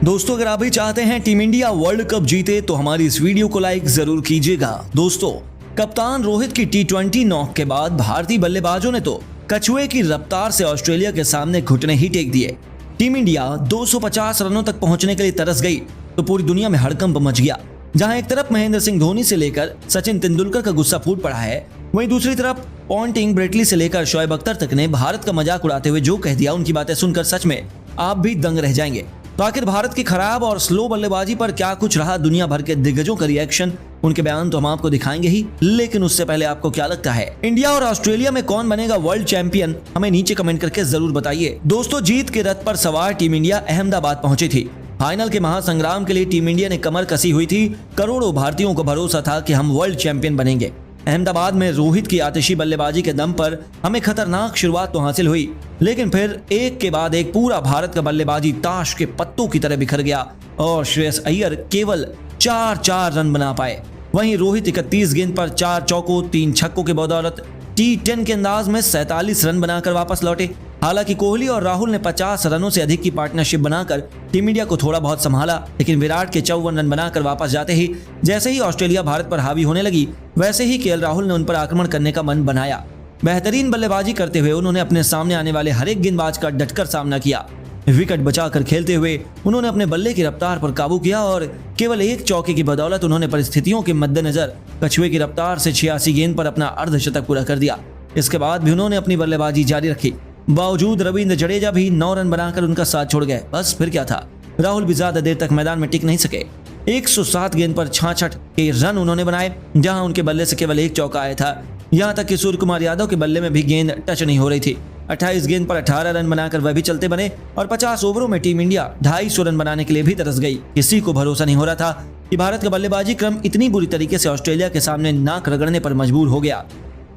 दोस्तों अगर आप भी चाहते हैं टीम इंडिया वर्ल्ड कप जीते तो हमारी इस वीडियो को लाइक जरूर कीजिएगा। दोस्तों कप्तान रोहित की T20 नॉक के बाद भारतीय बल्लेबाजों ने तो कछुए की रफ्तार से ऑस्ट्रेलिया के सामने घुटने ही टेक दिए। टीम इंडिया 250 रनों तक पहुंचने के लिए तरस गई तो पूरी दुनिया में हड़कंप मच गया। जहां एक तरफ महेंद्र सिंह धोनी से लेकर सचिन तेंदुलकर का गुस्सा फूट पड़ा है, वहीं दूसरी तरफ पॉन्टिंग ब्रेटली से लेकर शोएब अख्तर तक ने भारत का मजाक उड़ाते हुए जो कह दिया, उनकी बातें सुनकर सच में आप भी दंग रह जाएंगे। तो आखिर भारत की खराब और स्लो बल्लेबाजी पर क्या कुछ रहा दुनिया भर के दिग्गजों का रिएक्शन, उनके बयान तो हम आपको दिखाएंगे ही, लेकिन उससे पहले आपको क्या लगता है इंडिया और ऑस्ट्रेलिया में कौन बनेगा वर्ल्ड चैंपियन, हमें नीचे कमेंट करके जरूर बताइए। दोस्तों जीत के रथ पर सवार टीम इंडिया अहमदाबाद पहुंची थी। फाइनल के महासंग्राम के लिए टीम इंडिया ने कमर कसी हुई थी। करोड़ों भारतीयों को भरोसा था कि हम वर्ल्ड चैंपियन बनेंगे। अहमदाबाद में रोहित की आतिशी बल्लेबाजी के दम पर हमें खतरनाक शुरुआत तो हासिल हुई, लेकिन फिर एक के बाद एक पूरा भारत का बल्लेबाजी ताश के पत्तों की तरह बिखर गया और श्रेयस अय्यर केवल 4 रन बना पाए। वहीं रोहित 31 गेंद पर 4 चौकों 3 छक्कों के बदौलत T10 के अंदाज में 47 रन बनाकर वापस लौटे। हालांकि कोहली और राहुल ने 50 रनों से अधिक की पार्टनरशिप बनाकर टीम इंडिया को थोड़ा बहुत संभाला, लेकिन विराट के 54 रन बनाकर वापस जाते ही जैसे ही ऑस्ट्रेलिया भारत पर हावी होने लगी, वैसे ही KL राहुल ने उन पर आक्रमण करने का मन बनाया। बेहतरीन बल्लेबाजी करते हुए उन्होंने अपने सामने आने वाले हर एक गेंदबाज का डटकर सामना किया। विकेट बचाकर खेलते हुए उन्होंने अपने बल्ले की रफ्तार पर काबू किया और केवल एक चौके की बदौलत उन्होंने परिस्थितियों के मद्देनजर कछुए की रफ्तार से 86 गेंद पर अपना अर्धशतक पूरा कर दिया। इसके बाद भी उन्होंने अपनी बल्लेबाजी जारी रखी। बावजूद रविंद्र जडेजा भी 9 रन बनाकर उनका साथ छोड़ गए। बस फिर क्या था, राहुल भी ज्यादा देर तक मैदान में टिक नहीं सके। 107 गेंद पर 66 के रन उन्होंने बनाए, जहां उनके बल्ले से केवल एक चौका आया था। यहां तक कि सूर्य कुमार यादव के बल्ले में भी गेंद टच नहीं हो रही थी। 28 गेंद पर 18 रन बनाकर वह भी चलते बने और 50 ओवरों में टीम इंडिया 250 रन बनाने के लिए भी तरस गई। किसी को भरोसा नहीं हो रहा था कि भारत का बल्लेबाजी क्रम इतनी बुरी तरीके से ऑस्ट्रेलिया के सामने नाक रगड़ने पर मजबूर हो गया।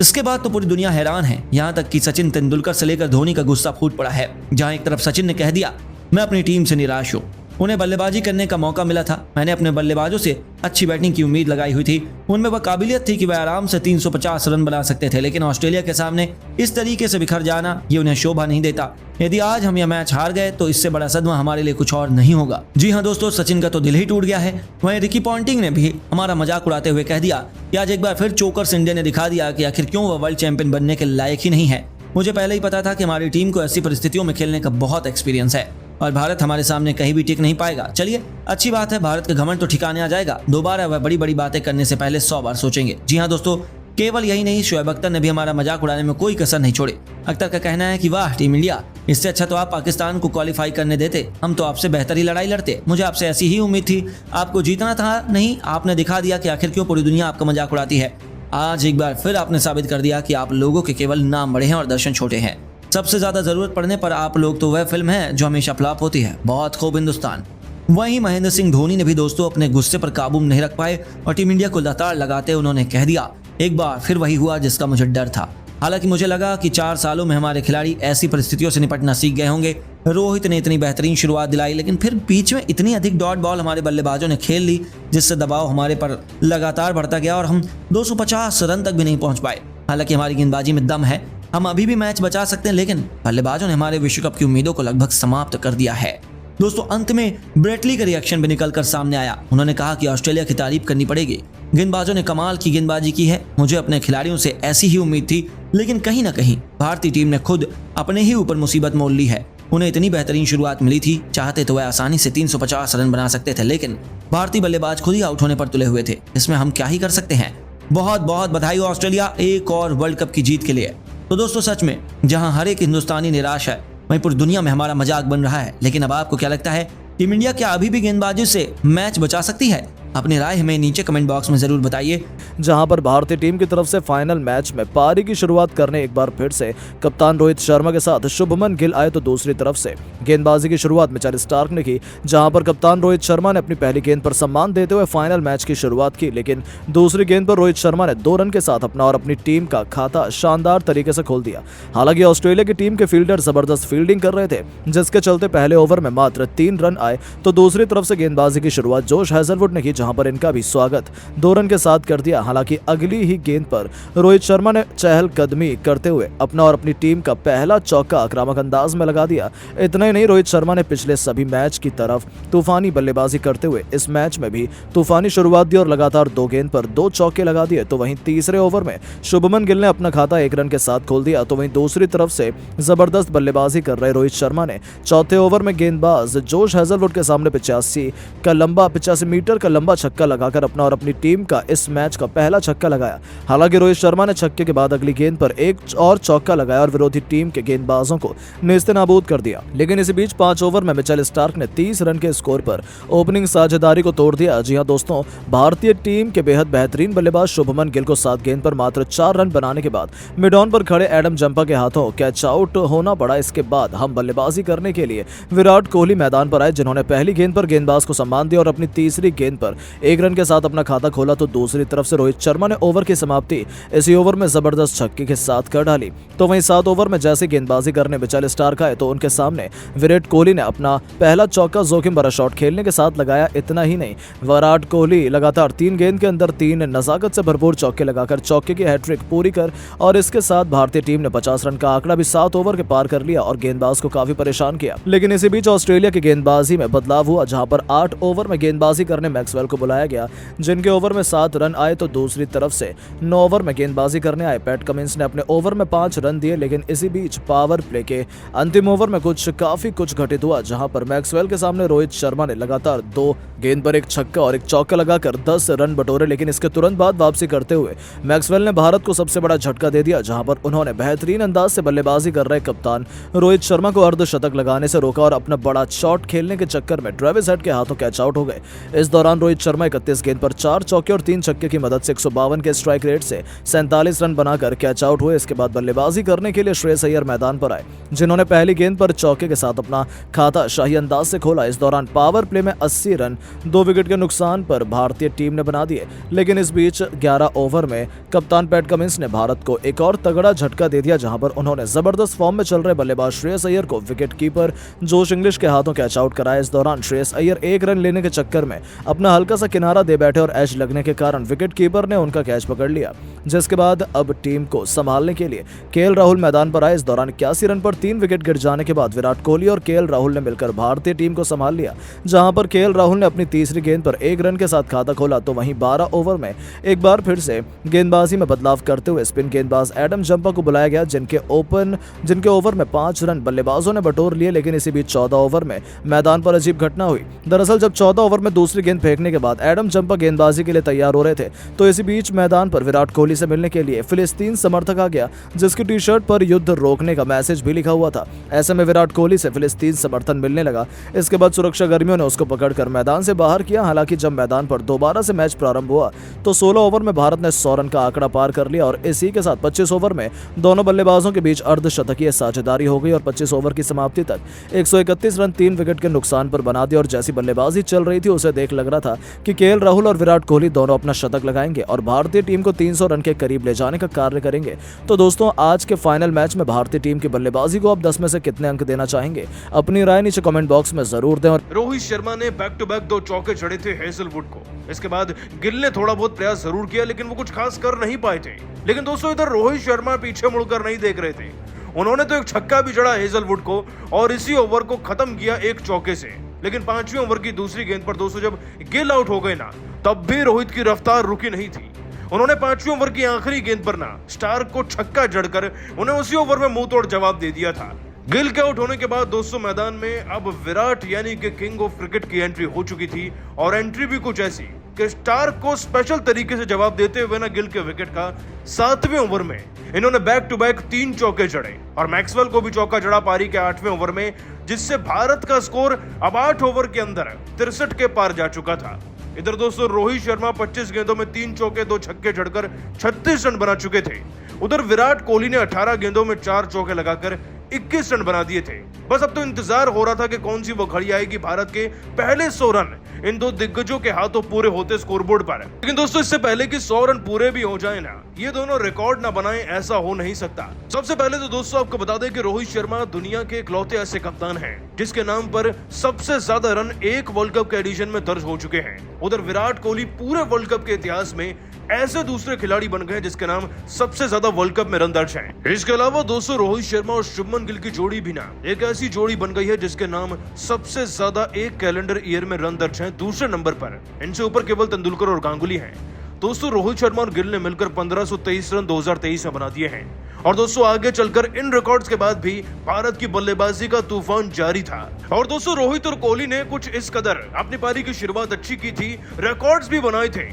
इसके बाद तो पूरी दुनिया हैरान है, यहाँ तक कि सचिन तेंदुलकर से लेकर धोनी का गुस्सा फूट पड़ा है। जहां एक तरफ सचिन ने कह दिया, मैं अपनी टीम से निराश हूँ, उन्हें बल्लेबाजी करने का मौका मिला था, मैंने अपने बल्लेबाजों से अच्छी बैटिंग की उम्मीद लगाई हुई थी, उनमें वह काबिलियत थी कि वह आराम से 350 रन बना सकते थे, लेकिन ऑस्ट्रेलिया के सामने इस तरीके से बिखर जाना ये उन्हें शोभा नहीं देता। यदि आज हम यह मैच हार गए तो इससे बड़ा सदमा हमारे लिए कुछ और नहीं होगा। जी हाँ दोस्तों, सचिन का तो दिल ही टूट गया है। वहीं रिकी पॉन्टिंग ने भी हमारा मजाक उड़ाते हुए कह दिया कि आज एक बार फिर चोकर्स इंडिया ने दिखा दिया कि आखिर क्यों वह वर्ल्ड चैंपियन बनने के लायक ही नहीं है। मुझे पहले ही पता था कि हमारी टीम को ऐसी परिस्थितियों में खेलने का बहुत एक्सपीरियंस है और भारत हमारे सामने कहीं भी टिक नहीं पाएगा। चलिए अच्छी बात है, भारत का घमंड तो ठिकाने आ जाएगा। दोबारा वह बड़ी बड़ी बातें करने से पहले 100 बार सोचेंगे। जी हाँ दोस्तों, केवल यही नहीं, शोएब अख्तर ने भी हमारा मजाक उड़ाने में कोई कसर नहीं छोड़ी। अख्तर का कहना है कि वाह टीम इंडिया, इससे अच्छा तो आप पाकिस्तान को क्वालिफाई करने देते, हम तो आपसे बेहतर ही लड़ाई लड़ते। मुझे आपसे ऐसी ही उम्मीद थी, आपको जीतना था, नहीं आपने दिखा दिया कि आखिर क्यों पूरी दुनिया आपका मजाक उड़ाती है। आज एक बार फिर आपने साबित कर दिया कि आप लोगों के केवल नाम बड़े हैं और दर्शन छोटे हैं। सबसे ज्यादा जरूरत पड़ने पर आप लोग तो वह फिल्म है जो हमेशा फ्लॉप होती है। बहुत खूब हिंदुस्तान। वहीं महेंद्र सिंह धोनी ने भी दोस्तों अपने गुस्से पर काबू नहीं रख पाए और टीम इंडिया को लताड़ लगाते उन्होंने कह दिया, एक बार फिर वही हुआ जिसका मुझे डर था। हालांकि मुझे लगा कि 4 सालों में हमारे खिलाड़ी ऐसी परिस्थितियों से निपटना सीख गए होंगे। रोहित ने इतनी बेहतरीन शुरुआत दिलाई, लेकिन फिर बीच में इतनी अधिक डॉट बॉल हमारे बल्लेबाजों ने खेल ली, जिससे दबाव हमारे पर लगातार बढ़ता गया और हम 250 रन तक भी नहीं पहुंच पाए। हालांकि हमारी गेंदबाजी में दम है, हम अभी भी मैच बचा सकते हैं, लेकिन बल्लेबाजों ने हमारे विश्व कप की उम्मीदों को लगभग समाप्त कर दिया है। दोस्तों अंत में ब्रेटली का रिएक्शन भी निकलकर सामने आया। उन्होंने कहा कि ऑस्ट्रेलिया की तारीफ करनी पड़ेगी, गेंदबाजों ने कमाल की गेंदबाजी की है। मुझे अपने खिलाड़ियों से ऐसी ही उम्मीद थी, लेकिन कहीं ना कहीं भारतीय टीम ने खुद अपने ही ऊपर मुसीबत मोल ली है। उन्हें इतनी बेहतरीन शुरुआत मिली थी, चाहते तो वह आसानी से 350 रन बना सकते थे, लेकिन भारतीय बल्लेबाज खुद ही आउट होने पर तुले हुए थे। इसमें हम क्या ही कर सकते हैं। बहुत बहुत बधाई हो ऑस्ट्रेलिया एक और वर्ल्ड कप की जीत के लिए। तो दोस्तों सच में जहां हर एक हिंदुस्तानी निराश है, वहीं पूरी दुनिया में हमारा मजाक बन रहा है। लेकिन अब आपको क्या लगता है, टीम इंडिया क्या अभी भी गेंदबाजी से मैच बचा सकती है? अपनी राय हमें नीचे कमेंट बॉक्स में जरूर बताइए। जहां पर भारतीय टीम की तरफ से फाइनल मैच में पारी की शुरुआत करने एक बार फिर से कप्तान रोहित शर्मा के साथ शुभमन गिल आए, तो दूसरी तरफ से गेंदबाजी की शुरुआत मिचेल स्टार्क ने की। जहां पर कप्तान रोहित शर्मा ने अपनी पहली गेंद पर सम्मान देते हुए फाइनल मैच की शुरुआत की, लेकिन दूसरी गेंद पर रोहित शर्मा ने 2 रन के साथ अपना और अपनी टीम का खाता शानदार तरीके से खोल दिया। हालांकि ऑस्ट्रेलिया की टीम के फील्डर जबरदस्त फील्डिंग कर रहे थे, जिसके चलते पहले ओवर में मात्र 3 रन आए, तो दूसरी तरफ से गेंदबाजी की शुरुआत जोश हैजलवुड ने की, जहां जहां पर इनका भी स्वागत 2 रन के साथ कर दिया। हालांकि अगली ही गेंद पर रोहित शर्मा ने चहलकदमी करते हुए अपना और अपनी टीम का पहला चौका आक्रामक अंदाज में लगा दिया। इतना ही नहीं, रोहित शर्मा ने पिछले सभी मैच की तरफ तूफानी बल्लेबाजी करते हुए इस मैच में भी तूफानी शुरुआत दी और लगातार 2 गेंद पर 2 चौके लगा दिए। तो वहीं तीसरे ओवर में शुभमन गिल ने अपना खाता 1 रन के साथ खोल दिया। तो वहीं दूसरी तरफ से जबरदस्त बल्लेबाजी कर रहे रोहित शर्मा ने चौथे ओवर में गेंदबाज जोश हेजलवुड के सामने 85 मीटर का लंबा छक्का लगाकर अपना और अपनी टीम का इस मैच का पहला छक्का लगाया। हालांकि रोहित शर्मा ने छक्के के बाद अगली गेंद पर एक और चौका लगाया और विरोधी टीम के गेंदबाजों को नेस्तनाबूद कर दिया। लेकिन इसी बीच 5 ओवर में मिचेल स्टार्क ने 30 रन के स्कोर पर ओपनिंग साझेदारी को तोड़ दिया। जी हां दोस्तों, भारतीय टीम के बेहद बेहतरीन बल्लेबाज शुभमन गिल को 7 गेंद पर मात्र 4 रन बनाने के बाद मिड ऑन पर खड़े एडम जंपा के हाथों कैच आउट होना पड़ा। इसके बाद हम बल्लेबाजी करने के लिए विराट कोहली मैदान पर आए, जिन्होंने पहली गेंद पर गेंदबाज को सम्मान दिया और अपनी तीसरी गेंद पर 1 रन के साथ अपना खाता खोला। तो दूसरी तरफ से रोहित शर्मा ने ओवर की समाप्ति इसी ओवर में जबरदस्त छक्के के साथ कर डाली। तो वहीं 7 ओवर में जैसे गेंदबाजी करने मिचेल स्टार्क आए तो उनके सामने विराट कोहली ने अपना पहला चौका जोखिम भरा शॉट खेलने के साथ लगाया। इतना ही नहीं, विराट कोहली लगातार 3 गेंद के अंदर 3 नजाकत से भरपूर चौके लगाकर चौके की हैट्रिक पूरी कर और इसके साथ भारतीय टीम ने 50 रन का आंकड़ा भी 7 ओवर के पार कर लिया और गेंदबाज को काफी परेशान किया। लेकिन इसी बीच ऑस्ट्रेलिया की गेंदबाजी में बदलाव हुआ, जहां पर 8 ओवर में गेंदबाजी करने मैक्सवेल को बुलाया गया, जिनके ओवर में 7 रन आए। तो दूसरी तरफ से 9 ओवर में गेंदबाजी करने आए पैट कमिंस ने अपने ओवर में 5 रन दिए। लेकिन इसी बीच पावर प्ले के अंतिम ओवर में कुछ घटित हुआ, जहां पर मैक्सवेल के सामने रोहित शर्मा ने लगातार 2 गेंद पर 1 छक्का और 1 चौका लगाकर 10 रन बटोरे। लेकिन इसके तुरंत बाद वापसी करते हुए मैक्सवेल ने भारत को सबसे बड़ा झटका दे दिया, जहां पर उन्होंने बेहतरीन अंदाज से बल्लेबाजी कर रहे कप्तान रोहित शर्मा को अर्धशतक लगाने से रोका और अपना बड़ा शॉट खेलने के चक्कर में ट्रेविस हेड के हाथों कैच आउट हो गए। इस दौरान रोहित शर्मा 31 गेंद पर 4 चौके और 3 छक्के की मदद से 152 के स्ट्राइक रेट से 47 रन बनाकर कैच आउट हुए। इसके बाद बल्लेबाजी करने के लिए श्रेयस अय्यर मैदान पर आए, जिन्होंने पहली गेंद पर चौके के साथ अपना खाता शाही अंदाज से खोला। इस दौरान पावर प्ले में 80 रन 2 विकेट के नुकसान पर भारतीय टीम ने बना दिए। लेकिन इस बीच 11 ओवर में कप्तान पैट कमिंस ने भारत को एक और तगड़ा झटका दे दिया, जहां पर उन्होंने जबरदस्त फॉर्म में चल रहे बल्लेबाज श्रेयस अय्यर को विकेट कीपर जोश इंग्लिश के हाथों कैच आउट कराया। इस दौरान श्रेयस अय्यर 1 रन लेने के चक्कर में अपना हल्का सा किनारा दे बैठे और एज लगने के कारण विकेट कीपर ने उनका कैच पकड़ लिया, जिसके बाद अब टीम को संभालने के लिए केएल राहुल मैदान पर आए। इस दौरान 81 रन पर 3 विकेट गिर जाने के बाद विराट कोहली और केएल राहुल ने मिलकर भारतीय टीम को संभाल लिया, जहां पर केएल राहुल ने अपनी तीसरी गेंद पर 1 रन के साथ खाता खोला। तो वहीं 12 ओवर में एक बार फिर से गेंदबाजी में बदलाव करते हुए स्पिन गेंदबाज एडम जंपा को बुलाया गया, जिनके ओवर में 5 रन बल्लेबाजों ने बटोर लिए। लेकिन इसी बीच 14 ओवर में मैदान पर अजीब घटना हुई। दरअसल जब 14 ओवर में दूसरी गेंद फेंकने के बाद एडम जंपा गेंदबाजी के लिए तैयार हो रहे थे, तो इसी बीच मैदान पर विराट कोहली से मिलने के लिए फिलिस्तीन समर्थक आ गया, जिसकी टी शर्ट पर युद्ध रोकने का मैसेज भी लिखा हुआ था। ऐसे में विराट कोहली से फिलिस्तीन समर्थन मिलने लगा। इसके बाद सुरक्षा कर्मियों ने उसको पकड़कर मैदान से बाहर किया। हालांकि जब मैदान पर दोबारा से मैच प्रारंभ हुआ तो 16 ओवर में भारत ने 100 रन का आंकड़ा पार कर लिया और इसी के साथ 25 ओवर में दोनों बल्लेबाजों के बीच अर्धशतकीय साझेदारी हो गई और 25 ओवर की समाप्ति तक 131 रन 3 विकेट के नुकसान पर बना दिया। और जैसी बल्लेबाजी चल रही थी उसे देख लग रहा था कि केएल राहुल और विराट कोहली दोनों अपना शतक लगाएंगे और भारतीय टीम को 300 रन के करीब ले जाने का कार्य करेंगे। तो दोस्तों, आज के फाइनल मैच में भारतीय टीम की बल्लेबाजी को आप 10 में से कितने अंक देना चाहेंगे? अपनी राय नीचे कमेंट बॉक्स में जरूर दें। और रोहित शर्मा ने बैक टू बैक 2 चौके जड़े थे हेजलवुड को। इसके बाद गिल ने थोड़ा बहुत प्रयास जरूर किया, लेकिन वो कुछ खास कर नहीं पाए थे। लेकिन दोस्तों, इधर रोहित शर्मा पीछे मुड़कर नहीं देख रहे थे। उन्होंने तो एक छक्का भी जड़ा हेजलवुड को और इसी ओवर को खत्म किया 1 चौके से। लेकिन 5वीं ओवर की दूसरी गेंद पर दोस्तों जब गिल आउट हो गए ना, तब भी रोहित की रफ्तार रुकी नहीं थी। उन्होंने 5वीं ओवर की आखिरी गेंद पर ना स्टार्क को छक्का जड़कर उन्हें उसी ओवर में मुंह तोड़ जवाब दे दिया था। गिल के आउट होने के बाद दोस्तों मैदान में अब विराट यानी कि किंग ऑफ क्रिकेट की एंट्री हो चुकी थी और एंट्री भी कुछ ऐसी कि स्टार्क को स्पेशल तरीके से जवाब देते हुए ना गिल के विकेट का 7वें ओवर में इन्होंने बैक टू बैक 3 चौके जड़े और मैक्सवेल को भी चौका जड़ा पारी के 8वें ओवर में, जिससे भारत का स्कोर अब 8 ओवर के अंदर 63 के पार जा चुका था। इधर दोस्तों रोहित शर्मा 25 गेंदों में 3 चौके 2 छक्के जड़कर 36 रन बना चुके थे। उधर विराट कोहली ने 18 गेंदों में 4 चौके लगाकर 21 रन बना दिए थे। बस अब तो इंतजार हो रहा था कि कौन सी वो घड़ी आएगी भारत के पहले 100 रन इन दो दिग्गजों के हाथों पूरे होते स्कोरबोर्ड पर। लेकिन दोस्तों इससे पहले कि 100 रन पूरे भी हो जाए ना, ये दोनों रिकॉर्ड ना बनाएं, ऐसा हो नहीं सकता। सबसे पहले तो दोस्तों आपको बता दें कि रोहित शर्मा दुनिया के इकलौते ऐसे कप्तान हैं जिसके नाम पर सबसे ज्यादा रन एक वर्ल्ड कप के एडिशन में दर्ज हो चुके हैं। उधर विराट कोहली पूरे वर्ल्ड कप के इतिहास में ऐसे दूसरे खिलाड़ी बन गए जिसके नाम सबसे ज्यादा वर्ल्ड कप में रन दर्ज हैं। इसके अलावा दोस्तों रोहित शर्मा और शुभमन गिल की जोड़ी भी ना एक ऐसी जोड़ी बन गई है जिसके नाम सबसे ज्यादा एक कैलेंडर ईयर में रन दर्ज हैं दूसरे नंबर पर। इनसे ऊपर केवल तेंदुलकर और गांगुली हैं। दोस्तों रोहित शर्मा और गिल ने मिलकर 1523 रन 2023 में बना दिए हैं। और दोस्तों आगे चलकर इन रिकॉर्ड्स के बाद भी भारत की बल्लेबाजी का तूफान जारी था। और दोस्तों रोहित और कोहली ने कुछ इस कदर अपनी पारी की शुरुआत अच्छी की थी, रिकॉर्ड्स भी बनाए थे।